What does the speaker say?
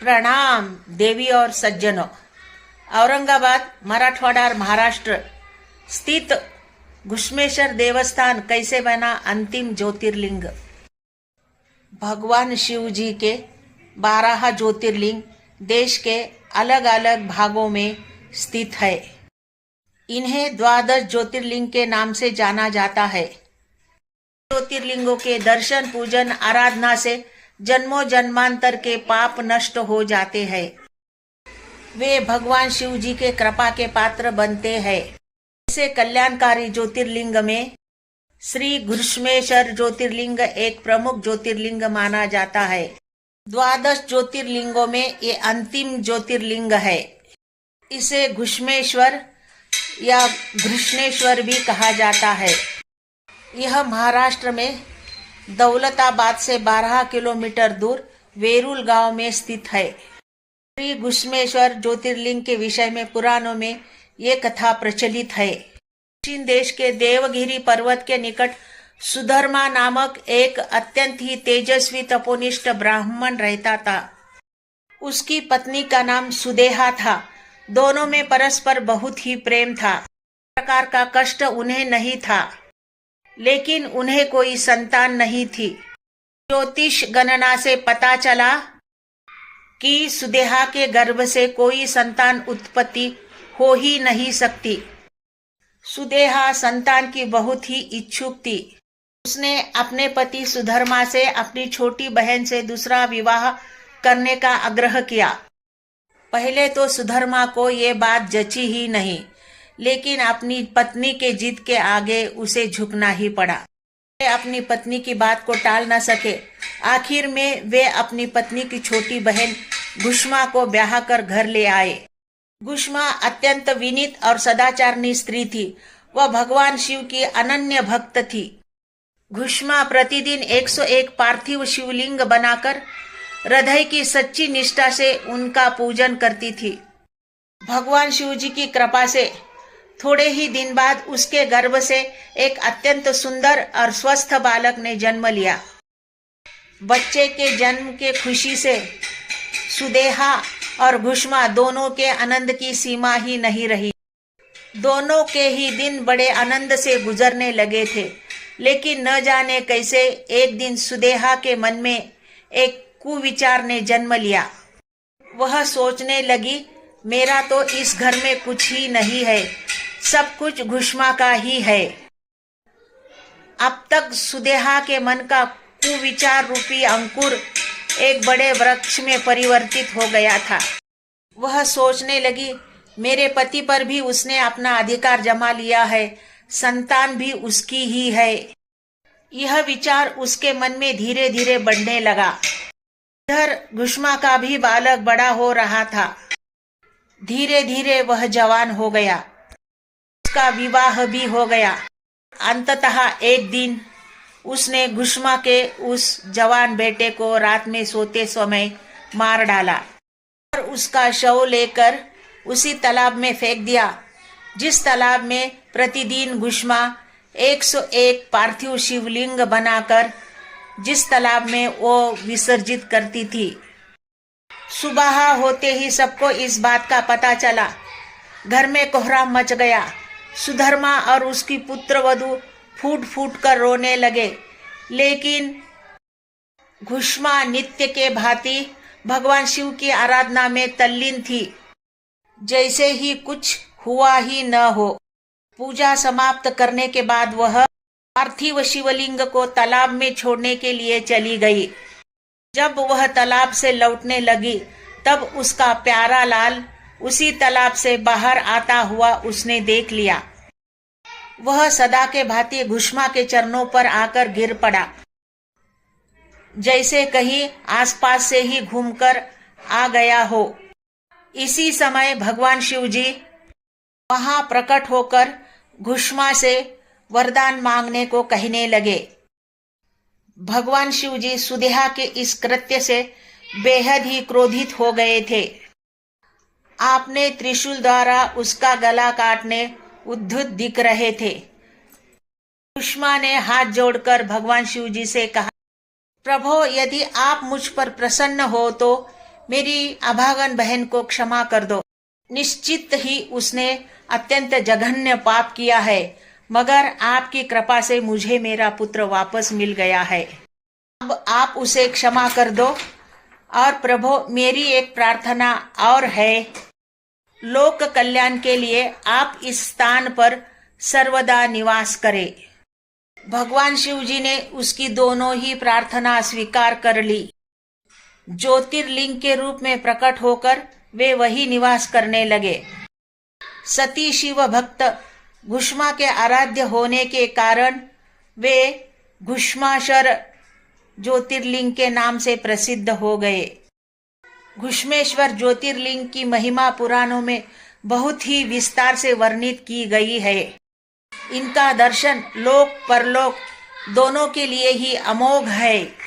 प्रणाम देवी और सज्जनों। औरंगाबाद मराठवाड़ा और महाराष्ट्र स्थित घुश्मेश्वर देवस्थान कैसे बना अंतिम ज्योतिर्लिंग। भगवान शिव जी के 12 ज्योतिर्लिंग देश के अलग अलग भागों में स्थित है। इन्हें 12 ज्योतिर्लिंग के नाम से जाना जाता है। ज्योतिर्लिंगों के दर्शन पूजन आराधना से जन्मों जन्मांतर के पाप नष्ट हो जाते हैं। वे भगवान शिव जी के कृपा के पात्र बनते हैं। ऐसे कल्याणकारी ज्योतिर्लिंग में श्री घुश्मेश्वर ज्योतिर्लिंग एक प्रमुख ज्योतिर्लिंग माना जाता है। 12 ज्योतिर्लिंगों में ये अंतिम ज्योतिर्लिंग है। इसे घुश्मेश्वर या घृष्णेश्वर भी कहा जाता है। यह महाराष्ट्र में दौलताबाद से 12 किलोमीटर दूर वेरूल गांव में स्थित है। श्री घुश्मेश्वर ज्योतिर्लिंग के विषय में पुराणों में ये कथा प्रचलित है। दक्षिण देश के देवगिरी पर्वत के निकट सुधर्मा नामक एक अत्यंत ही तेजस्वी तपोनिष्ठ ब्राह्मण रहता था। उसकी पत्नी का नाम सुदेहा था। दोनों में परस्पर बहुत ही प्रेम था। प्रकार का कष्ट उन्हें नहीं था, लेकिन उन्हें कोई संतान नहीं थी। ज्योतिष गणना से पता चला कि सुदेहा के गर्भ से कोई संतान उत्पत्ति हो ही नहीं सकती। सुदेहा संतान की बहुत ही इच्छुक थी। उसने अपने पति सुधर्मा से अपनी छोटी बहन से दूसरा विवाह करने का आग्रह किया। पहले तो सुधर्मा को ये बात जची ही नहीं, लेकिन अपनी पत्नी के जिद के आगे उसे झुकना ही पड़ा। वे अपनी पत्नी की बात को टाल न सके। आखिर में वे अपनी पत्नी की छोटी बहन घुश्मा को ब्याह कर घर ले आए। घुश्मा अत्यंत विनीत और सदाचारणी स्त्री थी। वह भगवान शिव की अनन्य भक्त थी। घुश्मा प्रतिदिन 101 पार्थिव शिवलिंग बनाकर हृदय की सच्ची निष्ठा से उनका पूजन करती थी। भगवान शिव जी की कृपा से थोड़े ही दिन बाद उसके गर्भ से एक अत्यंत सुंदर और स्वस्थ बालक ने जन्म लिया। बच्चे के जन्म के खुशी से सुदेहा और घुश्मा दोनों के आनंद की सीमा ही नहीं रही। दोनों के ही दिन बड़े आनंद से गुजरने लगे थे, लेकिन न जाने कैसे एक दिन सुदेहा के मन में एक कुविचार ने जन्म लिया। वह सोचने लगी, मेरा तो इस घर में कुछ ही नहीं है, सब कुछ घुश्मा का ही है। अब तक सुदेहा के मन का कुविचार रूपी अंकुर एक बड़े वृक्ष में परिवर्तित हो गया था। वह सोचने लगी, मेरे पति पर भी उसने अपना अधिकार जमा लिया है, संतान भी उसकी ही है। यह विचार उसके मन में धीरे धीरे बढ़ने लगा। इधर घुश्मा का भी बालक बड़ा हो रहा था। धीरे धीरे वह जवान हो गया। उसका विवाह भी हो गया। अंततः एक दिन उसने घुश्मा के उस जवान बेटे को रात में सोते समय मार डाला और उसका शव लेकर उसी तालाब में फेंक दिया, जिस तालाब में प्रतिदिन घुश्मा 101 पार्थिव शिवलिंग बनाकर जिस तालाब में वो विसर्जित करती थी। सुबह होते ही सबको इस बात का पता चला। घर में कोहराम मच गया। सुधर्मा और उसकी पुत्रवधू फूट फूट कर रोने लगे, लेकिन घुश्मा नित्य के भांति भगवान शिव की आराधना में तल्लीन थी, जैसे ही कुछ हुआ ही न हो। पूजा समाप्त करने के बाद वह पार्थिव शिवलिंग को तालाब में छोड़ने के लिए चली गई। जब वह तालाब से लौटने लगी, तब उसका प्यारा लाल उसी तालाब से बाहर आता हुआ उसने देख लिया। वह सदा के भांति घुश्मा के चरणों पर आकर गिर पड़ा, जैसे कहीं आसपास से ही घूमकर आ गया हो। इसी समय भगवान शिव जी वहां प्रकट होकर घुश्मा से वरदान मांगने को कहने लगे। भगवान शिव जी सुदेहा के इस कृत्य से बेहद ही क्रोधित हो गए थे। आपने त्रिशूल द्वारा उसका गला काटने उद्धत दिख रहे थे। घुश्मा ने हाथ जोड़कर भगवान शिव जी से कहा, प्रभो, यदि आप मुझ पर प्रसन्न हो तो मेरी अभागन बहन को क्षमा कर दो। निश्चित ही उसने अत्यंत जघन्य पाप किया है, मगर आपकी कृपा से मुझे मेरा पुत्र वापस मिल गया है। अब आप उसे क्षमा कर दो। और प्रभु, मेरी एक प्रार्थना और है, लोक कल्याण के लिए आप इस स्थान पर सर्वदा निवास करें। भगवान शिव जी ने उसकी दोनों ही प्रार्थना स्वीकार कर ली। ज्योतिर्लिंग के रूप में प्रकट होकर वे वही निवास करने लगे। सती शिव भक्त घुष्मा के आराध्य होने के कारण वे घुष्माशर ज्योतिर्लिंग के नाम से प्रसिद्ध हो गए। घुष्मेश्वर ज्योतिर्लिंग की महिमा पुराणों में बहुत ही विस्तार से वर्णित की गई है। इनका दर्शन लोक परलोक दोनों के लिए ही अमोघ है।